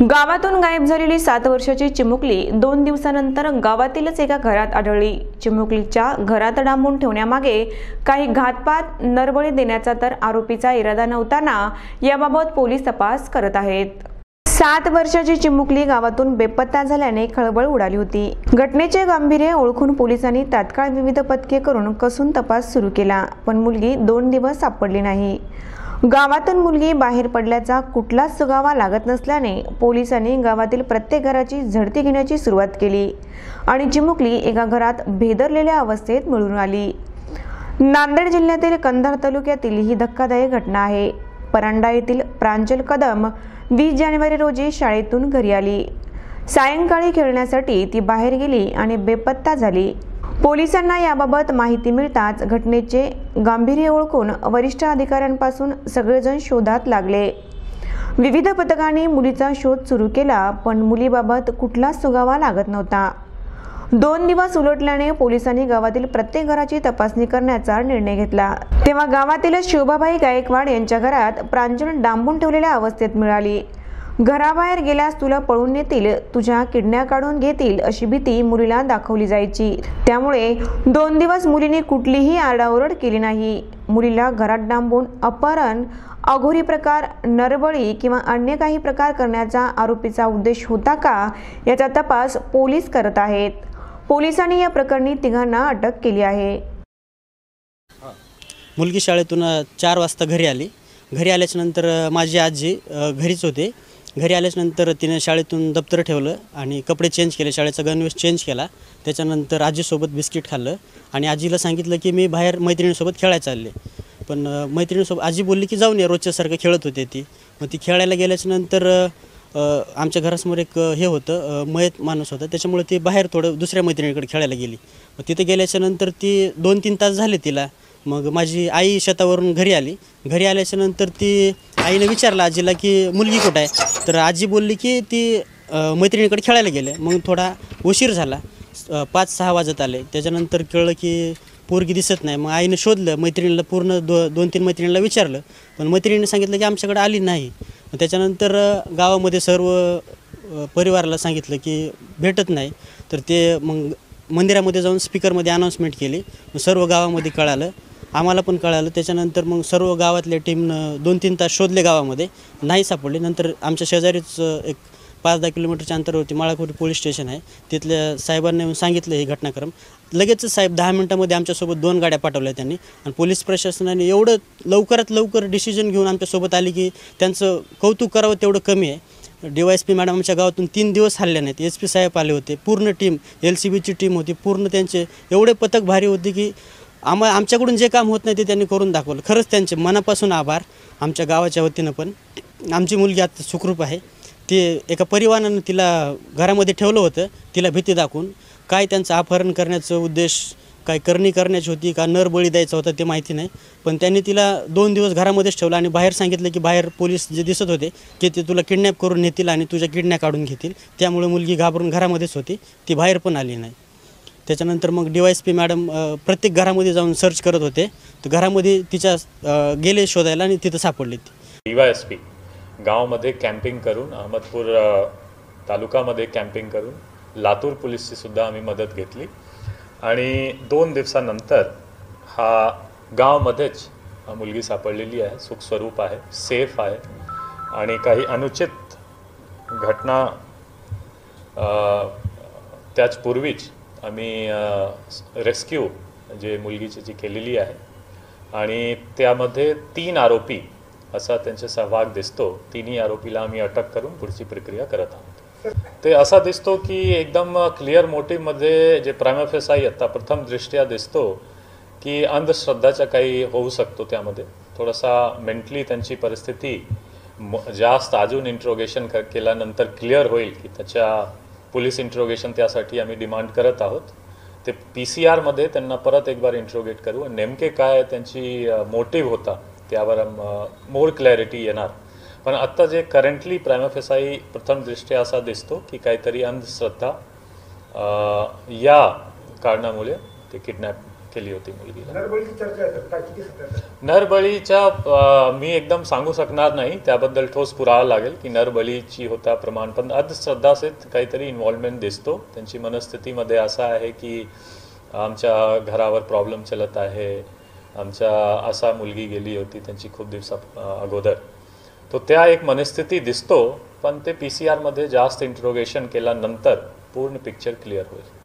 गावातून गायब झालेली 7 वर्षाची चिमुकली 2 दिवसानंतर गावातीलच एका घरात आढळली। चिमुकलीच्या घरात डांबून ठेवण्यामागे काही घातपात नरबळी देण्याचा तर आरोपीचा इरादा नव्हता याबाबत पोलीस तपास करत आहेत। 7 वर्षाची चिमुकली गावातून बेपत्ता झाल्याने खळबळ उडाली होती। घटनेचे गांभीर्य ओळखून पोलिसांनी तात्काळ विविध पथके करून कसून तपास सुरू केला, पण मुलगी 2 दिवस सापडली नाही। गावातून मुलगी बाहेर पडल्याचा कुठलाच सुगावा लागत नसल्याने पोलिसांनी गावातील प्रत्येक घराची झडती घेण्याची सुरुवात केली आणि चिमुकली एका घरात भेदरलेल्या अवस्थेत मिळून आली। नांदेड जिल्ह्यातील कंधार तालुक्यातील ही धक्कादायक घटना आहे। परांडा येथील प्रांजल कदम 20 जानेवारी रोजी शाळेतून घरी आली। सायंकाळी खेळण्यासाठी ती बाहेर गेली आणि बेपत्ता झाली। पोलिसांना याबाबत माहिती मिळताच घटनेचे गांभीर्य ओळखून वरिष्ठ अधिकाऱ्यांपासून सगळेजण शोधात लागले। विविध पथकांनी मुलीचा शोध सुरू केला, पण मुलीबाबत कुठलाच सुगावा लागत नव्हता। 2 दिवस उलटल्याने पोलिसांनी गावातील प्रत्येक घराची तपासणी करण्याचा निर्णय घेतला। तेव्हा गावातील शोभाबाई गायकवाड यांच्या घरात प्रांजल डांबून ठेवलेल्या अवस्थेत मिळाली। घराबाहेर गेल्यास तुला पळून नेतील, तुझ्या किडन्या काढून घेतील अशी भीती मुलीला दाखवली जायची। त्यामुळे 2 दिवस मुलीने कुठलीही आरडाओरड केली नाही। मुलीला घरात डांबून अपहरण, अघोरी प्रकार, नरबळी किंवा अन्य काही प्रकार करण्याचा आरोपीचा उद्देश होता का याचा तपास पोलीस करत आहेत। पोलिसांनी या प्रकरणी 3घांना अटक केली आहे। मुलगी शाळेतून 4 वाजता घरी आली। घरी आल्याच्यानंतर माझी आजी घरीच होते। घरी आल्याच्यानंतर तिने शाळेतून दप्तर ठेवलं आणि कपडे चेंज केले, शाळेचा गणवेश चेंज केला। त्याच्यानंतर आजीसोबत बिस्किट खाल्लं आणि आजीला सांगितलं की मी बाहेर मैत्रिणीसोबत खेळायला चालले। पण मैत्रिणीसोबत आजी बोलली की जाऊन ये, रोजच्यासारखं खेळत होते ती। मग ती खेळायला गेल्याच्यानंतर आमच्या घरासमोर एक हे होतं, मयत माणूस होता, त्याच्यामुळे ती बाहेर थोडं दुसऱ्या मैत्रिणीकडे खेळायला गेली। मग तिथे गेल्याच्यानंतर ती 2-3 तास झाले तिला। मग माझी आई शेतावरून घरी आली। घरी आल्याच्यानंतर ती आईने विचारलं आजीला की मुलगी कुठं आहे, तर आजी बोलली की ती मैत्रिणीकडे खेळायला गेले। मग थोडा उशीर झाला, 5-6 वाजत आले। त्याच्यानंतर कळलं की पोरगी दिसत नाही। मग आईने शोधलं, मैत्रिणीला पूर्ण 2-3 मैत्रिणीला विचारलं, पण मैत्रिणीने सांगितलं की आमच्याकडे आली नाही। त्याच्यानंतर गावामध्ये सर्व परिवाराला सांगितलं की भेटत नाही, तर ते मग मंदिरामध्ये जाऊन स्पीकरमध्ये अनाऊन्समेंट केली। सर्व गावामध्ये कळालं, आम्हाला पण कळालं। त्याच्यानंतर मग सर्व गावातल्या टीमनं 2-3 तास शोधले, गावामध्ये नाही सापडले। नंतर आमच्या शेजारीच एक 5-10 किलोमीटरच्या अंतरावरती माळाखोरी पोलीस स्टेशन आहे, तिथल्या साहेबांनी येऊन सांगितलं हे घटनाक्रम। लगेचच साहेब 10 मिनिटांमध्ये आमच्यासोबत 2 गाड्या पाठवल्या त्यांनी आणि पोलीस प्रशासनाने एवढं लवकरात लवकर डिसिजन घेऊन आमच्यासोबत आली की त्यांचं कौतुक करावं तेवढं कमी आहे। DYSP मॅडम आमच्या गावातून 3 दिवस हल्ल्या नाहीत। SP साहेब आले होते, पूर्ण टीम, LCBची टीम होती पूर्ण, त्यांचे एवढे पथक भारी होते की आमच्याकडून जे काम होत नाही ते त्यांनी करून दाखवलं। खरंच त्यांचे मनापासून आभार आमच्या गावाच्या वतीनं। पण आमची मुलगी आता सुखरूप आहे। ते एका परिवारानं तिला घरामध्ये ठेवलं होतं, तिला भीती दाखवून। काय त्यांचं अपहरण करण्याचं उद्देश, काय करणी करण्याची होती का नरबळी द्यायचा होता ते माहिती नाही, पण त्यांनी तिला 2 दिवस घरामध्येच ठेवलं आणि बाहेर सांगितलं की बाहेर पोलीस जे दिसत होते की ते तुला किडनॅप करून नेतील आणि तुझ्या किडन्या काढून घेतील। त्यामुळे मुलगी घाबरून घरामध्येच होती, ती बाहेर पण आली नाही। त्याच्यानंतर मग DYSP मॅडम प्रत्येक घरामध्ये जाऊन सर्च करत होते, तर घरामध्ये तिच्या गेले शोधायला आणि तिथं सापडली ती। DYSP गावामध्ये कॅम्पिंग करून, अहमदपूर तालुक्यामध्ये कॅम्पिंग करून, लातूर पोलीसची सुद्धा आम्ही मदत घेतली आणि 2 दिवसानंतर हा गावामध्येच मुलगी सापडलेली आहे, सुखस्वरूप आहे, सेफ आहे। आणि काही अनुचित घटना त्याचपूर्वीच आम्ही रेस्क्यू जे मुलगीची जी केलेली आहे आणि त्यामध्ये 3 आरोपी असा त्यांचा सहभाग दिसतो। 3ही आरोपीला आम्ही अटक करून पुढची प्रक्रिया करत आहोत। ते असा दिसतो की एकदम क्लिअर मोटिव्हमध्ये जे प्रायमा फेसाई आता प्रथम दृष्ट्या दिसतो की अंधश्रद्धाचा काही होऊ शकतो। त्यामध्ये थोडासा मेंटली त्यांची परिस्थिती जास्त अजून इंट्रोगेशन केल्यानंतर क्लिअर होईल की त्याच्या पोलीस इंट्रोगेशन त्यासाठी आम्ही डिमांड करत आहोत। ते PCR मध्ये त्यांना परत एक बार इंट्रोगेट करू आणि नेमके काय त्यांची मोटिव्ह होता त्यावर मोर क्लॅरिटी येणार। पण आत्ता जे करंटली प्रायमा फेसाई प्रथम दृष्ट्या असा दिसतो की काहीतरी अंधश्रद्धा या कारणामुळे ते किडनॅप केली होती मुलगीला. नरबळीची चर्चा आहे, काय किती सत्य आहे? नरबळीच्या मी एकदम सांगू शकणार नाही, त्याबद्दल ठोस पुरावा लागेल की नरबळीची होता प्रमाण, पण अंधश्रद्धाचे काहीतरी इन्व्हॉल्वमेंट दिसतो. त्यांची मनस्थितीमध्ये असा आहे की आमच्या घरावर प्रॉब्लेम चलत आहे, आमच्या असा मुलगी गेली होती त्यांची खूप दिवसा अगोदर, तो त्या एक मनस्थिती दिसतो. पण ते PCR मध्ये जास्त इंट्रोगेशन केल्यानंतर पूर्ण पिक्चर क्लिअर होईल.